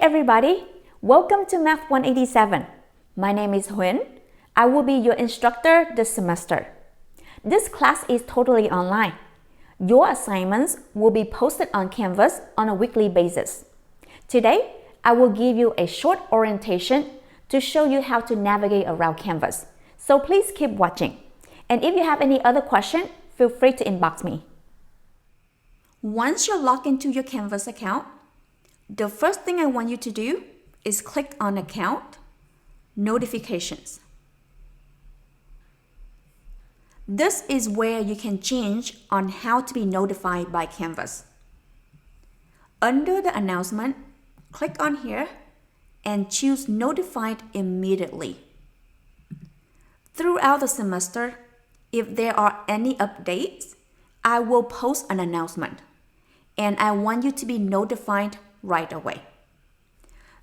everybody, welcome to Math 187. My name is Huynh. I will be your instructor this semester. This class is totally online. Your assignments will be posted on Canvas on a weekly basis. Today, I will give you a short orientation to show you how to navigate around Canvas. So please keep watching. And if you have any other question, feel free to inbox me. Once you're logged into your Canvas account, the first thing I want you to do is click on Account, Notifications. This is where you can change on how to be notified by Canvas. Under the announcement, click on here and choose Notified Immediately. Throughout the semester, if there are any updates, I will post an announcement, and I want you to be notified right away.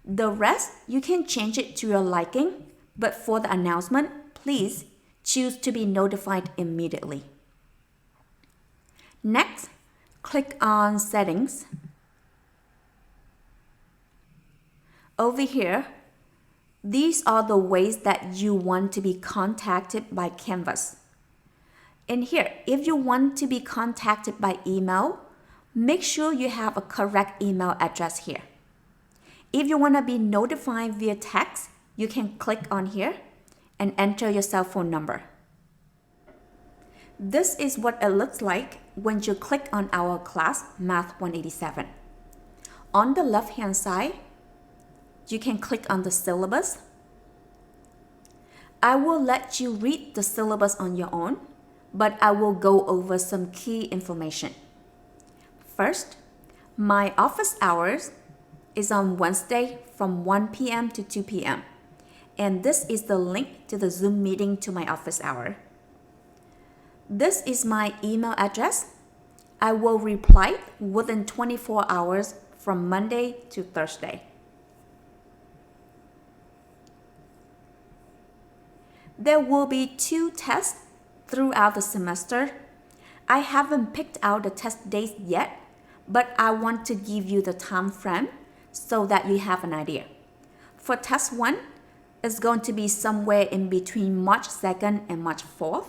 The rest, you can change it to your liking, but for the announcement, please choose to be notified immediately. Next, click on Settings. Over here, these are the ways that you want to be contacted by Canvas. In here, if you want to be contacted by email, make sure you have a correct email address here. If you want to be notified via text, you can click on here and enter your cell phone number. This is what it looks like when you click on our class, Math 187. On the left-hand side, you can click on the syllabus. I will let you read the syllabus on your own, but I will go over some key information. First, my office hours is on Wednesday from 1 p.m. to 2 p.m. And this is the link to the Zoom meeting to my office hour. This is my email address. I will reply within 24 hours from Monday to Thursday. There will be 2 tests throughout the semester. I haven't picked out the test dates yet, but I want to give you the time frame so that you have an idea. For test 1, it's going to be somewhere in between March 2nd and March 4th.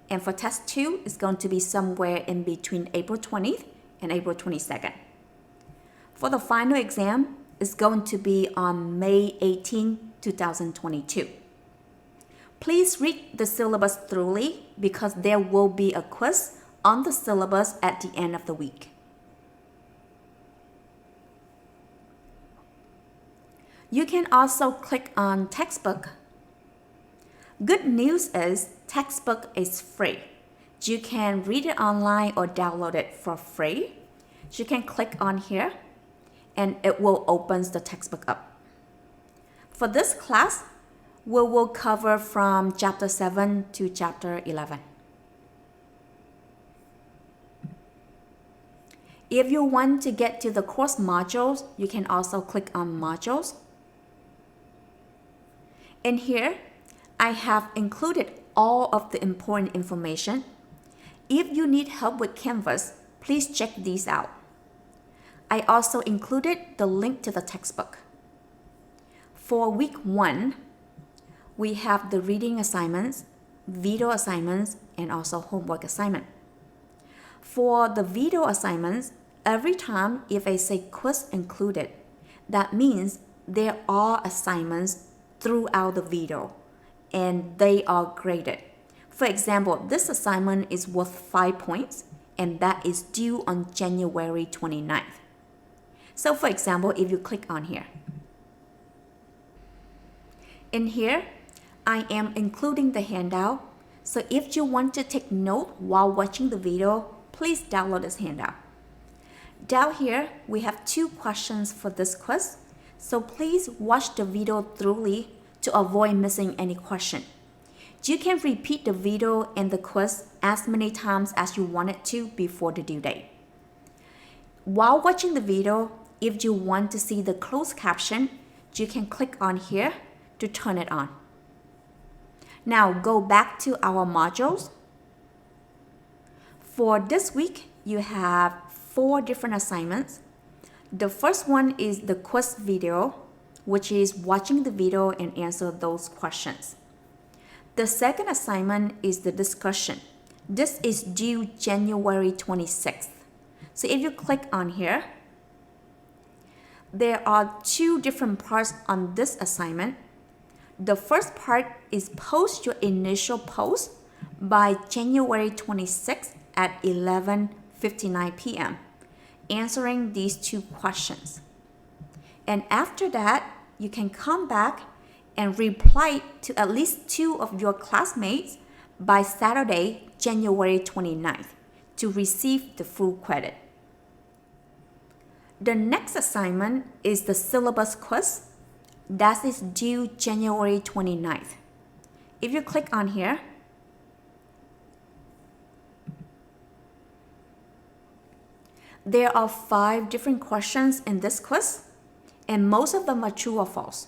And for test 2, it's going to be somewhere in between April 20th and April 22nd. For the final exam, it's going to be on May 18, 2022. Please read the syllabus thoroughly because there will be a quiz on the syllabus at the end of the week. You can also click on Textbook. Good news is textbook is free. You can read it online or download it for free. You can click on here and it will open the textbook up. For this class, we will cover from chapter 7 to chapter 11. If you want to get to the course modules, you can also click on Modules. In here, I have included all of the important information. If you need help with Canvas, please check these out. I also included the link to the textbook. For week 1, we have the reading assignments, video assignments, and also homework assignment. For the video assignments, every time if I say quiz included, that means there are assignments throughout the video and they are graded. For example, this assignment is worth 5 points and that is due on January 29th. So for example, if you click on here. In here, I am including the handout. So if you want to take note while watching the video, please download this handout. Down here, we have 2 questions for this quiz. So please watch the video thoroughly to avoid missing any question. You can repeat the video and the quiz as many times as you wanted to before the due date. While watching the video, if you want to see the closed caption, you can click on here to turn it on. Now go back to our modules. For this week, you have 4 different assignments. The first one is the quiz video, which is watching the video and answer those questions. The second assignment is the discussion. This is due January 26th. So if you click on here, there are two different parts on this assignment. The first part is post your initial post by January 26th at 11:59 p.m. answering these two questions. And after that, you can come back and reply to at least two of your classmates by Saturday, January 29th to receive the full credit. The next assignment is the syllabus quiz. That is due January 29th. If you click on here, there are 5 different questions in this quiz, and most of them are true or false.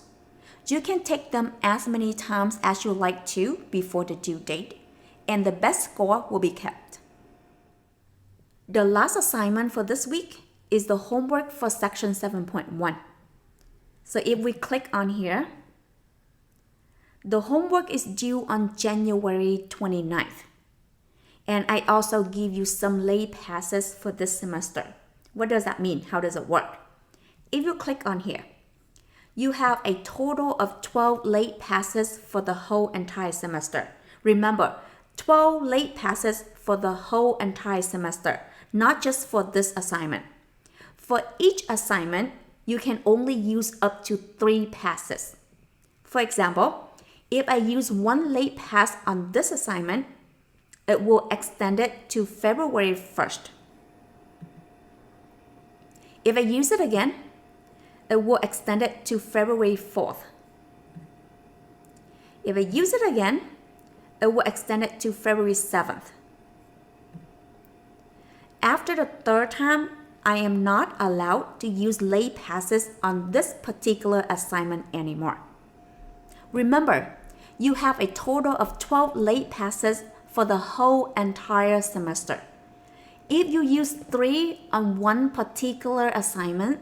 You can take them as many times as you like to before the due date, and the best score will be kept. The last assignment for this week is the homework for section 7.1. So if we click on here, the homework is due on January 29th. And I also give you some late passes for this semester. What does that mean? How does it work? If you click on here, you have a total of 12 late passes for the whole entire semester. Remember, 12 late passes for the whole entire semester, not just for this assignment. For each assignment, you can only use up to 3 passes. For example, if I use 1 late pass on this assignment, it will extend it to February 1st. If I use it again, it will extend it to February 4th. If I use it again, it will extend it to February 7th. After the 3rd time, I am not allowed to use late passes on this particular assignment anymore. Remember, you have a total of 12 late passes for the whole entire semester. If you use 3 on one particular assignment,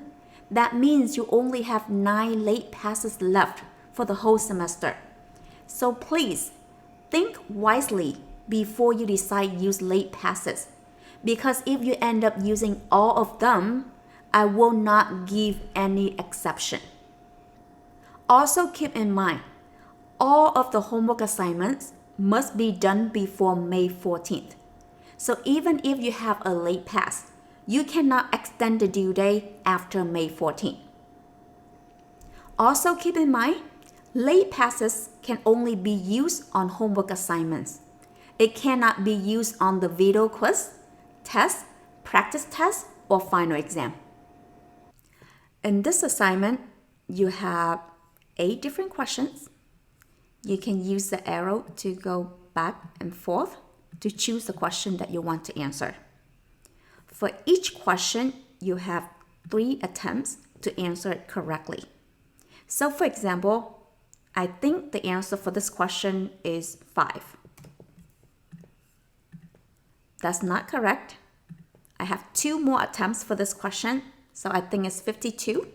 that means you only have 9 late passes left for the whole semester. So please, think wisely before you decide to use late passes. Because if you end up using all of them, I will not give any exception. Also keep in mind, all of the homework assignments must be done before May 14th. So even if you have a late pass, you cannot extend the due date after May 14th. Also keep in mind, late passes can only be used on homework assignments. It cannot be used on the video quiz, test, practice test, or final exam. In this assignment, you have 8 different questions. You can use the arrow to go back and forth to choose the question that you want to answer. For each question, you have 3 attempts to answer it correctly. So for example, I think the answer for this question is 5. That's not correct. I have 2 more attempts for this question, so I think it's 52.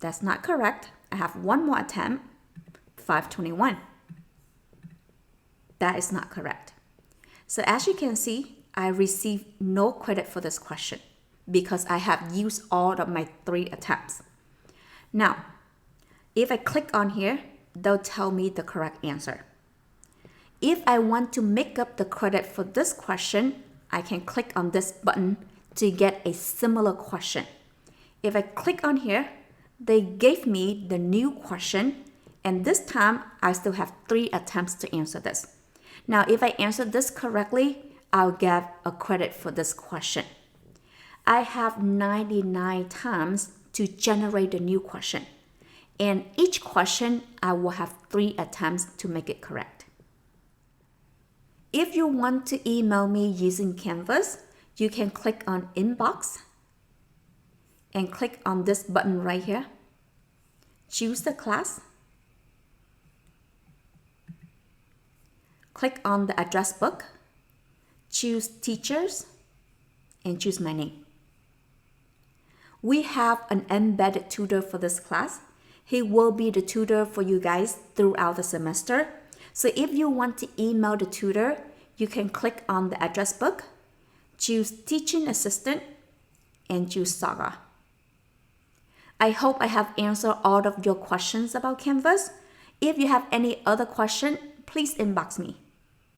That's not correct. I have 1 more attempt, 521. That is not correct. So as you can see, I received no credit for this question because I have used all of my 3 attempts. Now, if I click on here, they'll tell me the correct answer. If I want to make up the credit for this question, I can click on this button to get a similar question. If I click on here, they gave me the new question, and this time I still have 3 attempts to answer this. Now, if I answer this correctly, I'll get a credit for this question. I have 99 times to generate the new question, and each question I will have 3 attempts to make it correct. If you want to email me using Canvas, you can click on Inbox and click on this button right here. Choose the class. Click on the address book. Choose Teachers and choose my name. We have an embedded tutor for this class. He will be the tutor for you guys throughout the semester. So if you want to email the tutor, you can click on the address book, choose Teaching Assistant, and choose Saga. I hope I have answered all of your questions about Canvas. If you have any other question, please inbox me.